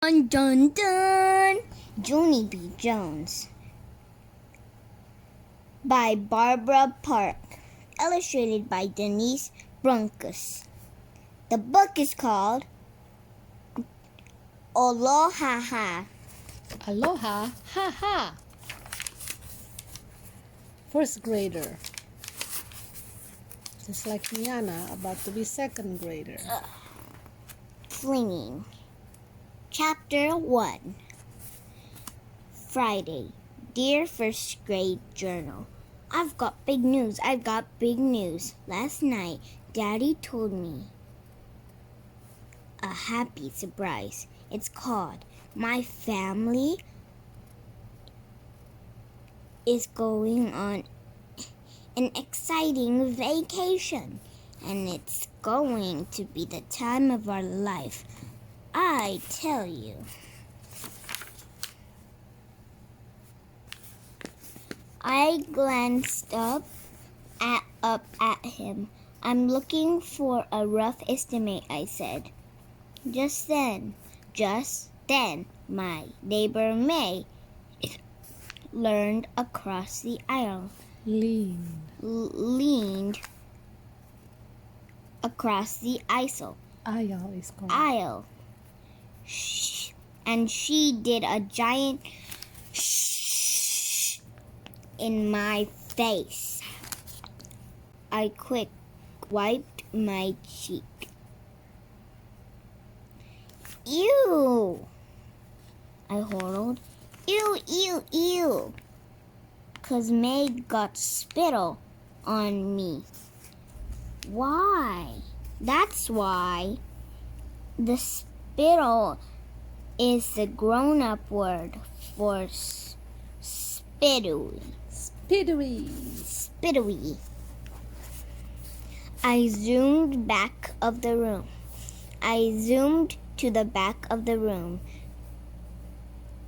Dun dun dun! Junie B. Jones by Barbara Park, illustrated by Denise Brunkus. The book is called Aloha-ha-ha. Aloha-ha-ha. First grader. Just like Miana, about to be second grader. Flinging. Chapter 1. Friday. Dear First Grade Journal, I've got big news. Last night, Daddy told me a happy surprise. It's called My Family is going on an exciting vacation, and it's going to be the time of our life. I tell you. I glanced up at him. I'm looking for a rough estimate, I said. Just then, my neighbor May leaned across the aisle. Leaned across the aisle. Aisle is called. Aisle. And she did a giant shh in my face. I quick wiped my cheek. Ew! I horrled. Ew, ew, ew! 'Cause May got spittle on me. Why? That's why. The spittle is the grown-up word for spittery. Spittery. I zoomed to the back of the room,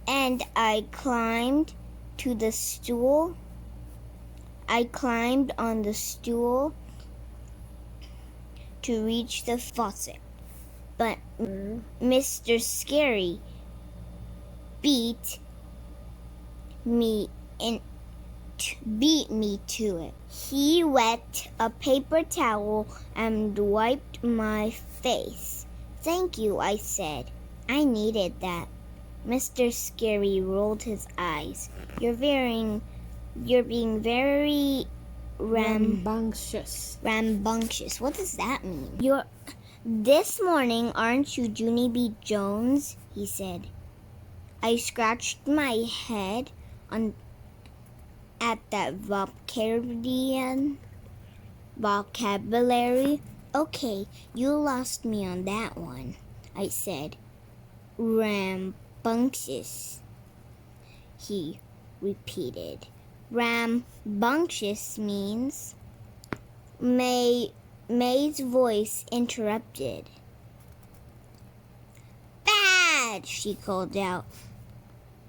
and I climbed on the stool to reach the faucet. But Mr. Scary beat me to it. He wet a paper towel and wiped my face. Thank you, I said. I needed that. Mr. Scary rolled his eyes. You're being very rambunctious. Rambunctious. What does that mean? This morning, aren't you Junie B. Jones? He said. I scratched my head at that vocabulary. Okay, you lost me on that one, I said. Rambunctious, he repeated. Rambunctious means... May's voice interrupted. Bad, she called out.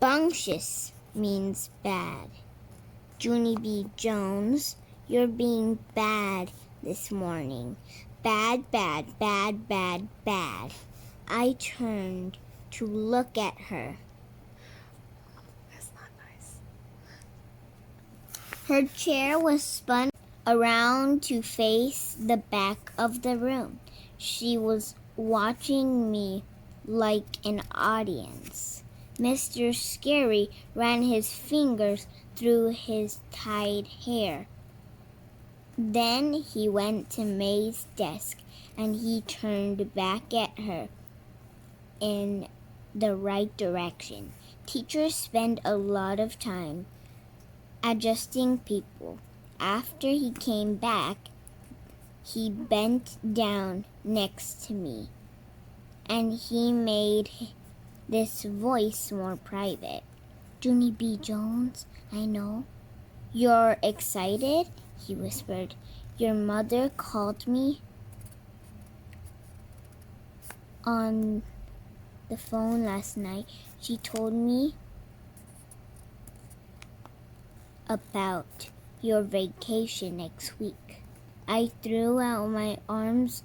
Bunctious means bad. Junie B. Jones, you're being bad this morning. Bad. I turned to look at her. That's not nice. Her chair was spun around to face the back of the room. She was watching me like an audience. Mr. Scary ran his fingers through his tied hair. Then he went to May's desk and he turned back at her in the right direction. Teachers spend a lot of time adjusting people. After he came back, he bent down next to me, and he made this voice more private. Junie B. Jones, I know. You're excited? He whispered. Your mother called me on the phone last night. She told me about your vacation next week. I threw out my arms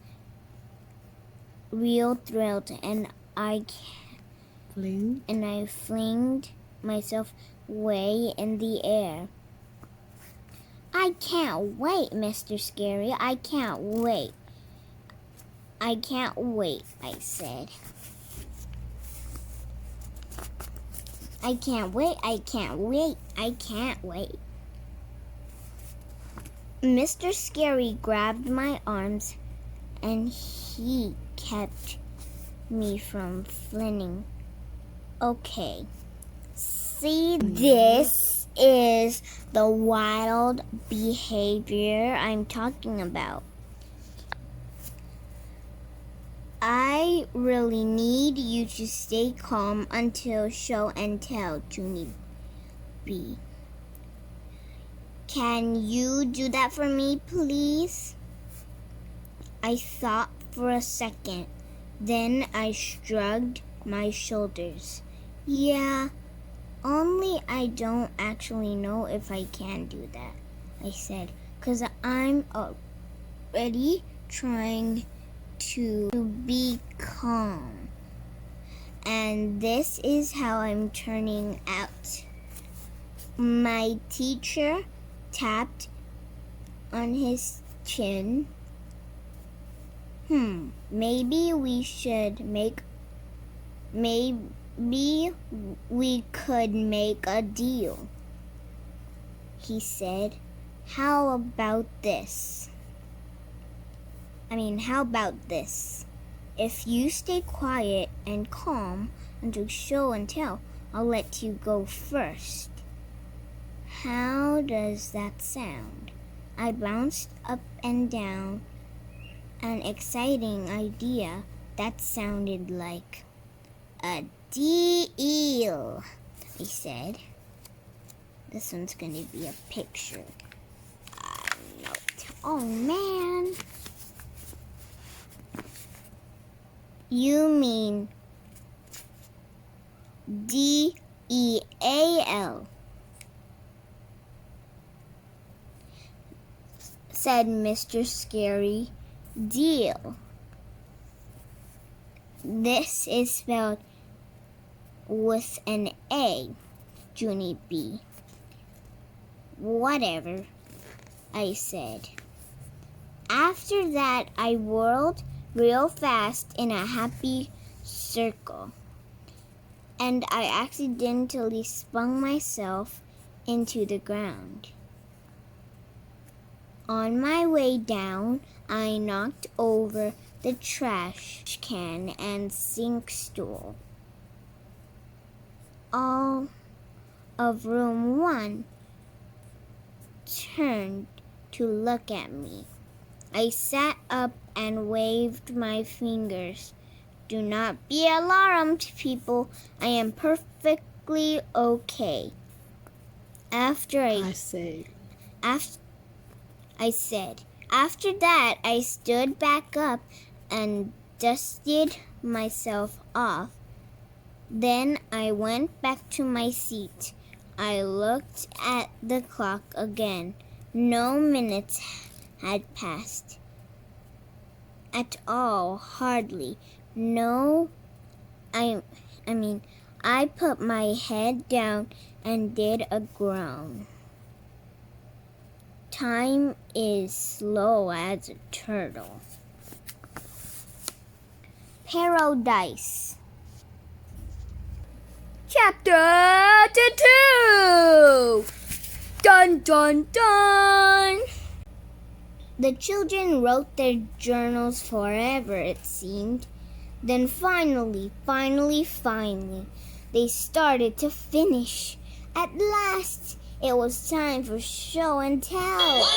real thrilled, and I Fling. And I flinged myself way in the air. I can't wait, Mr. Scary. I can't wait. I can't wait, I said. I can't wait, I can't wait, I can't wait. Mr. Scary grabbed my arms and he kept me from flinging. Okay. See, this is the wild behavior I'm talking about. I really need you to stay calm until show and tell, Junie B. Can you do that for me, please? I thought for a second. Then I shrugged my shoulders. Yeah, only I don't actually know if I can do that, I said, 'cause I'm already trying to be calm. And this is how I'm turning out. My teacher tapped on his chin. Maybe we could make a deal, he said. How about this? If you stay quiet and calm until show and tell, I'll let you go first. How does that sound? I bounced up and down. An exciting idea. That sounded like a deal, I said. This one's going to be a picture. Note. Oh, man. You mean DEAL, said Mr. Scary. Deal. This is spelled with an A, Junie B. Whatever, I said. After that, I whirled real fast in a happy circle, and I accidentally spun myself into the ground. On my way down, I knocked over the trash can and sink stool. All of room 1 turned to look at me. I sat up and waved my fingers. Do not be alarmed, people. I am perfectly okay. I said. After that, I stood back up and dusted myself off. Then I went back to my seat. I looked at the clock again. No minutes had passed. At all, hardly. No, I put my head down and did a groan. Time is slow as a turtle. Paradise. Chapter 2. Dun dun dun. The children wrote their journals forever, it seemed. Then finally, they started to finish. At last, it was time for show and tell.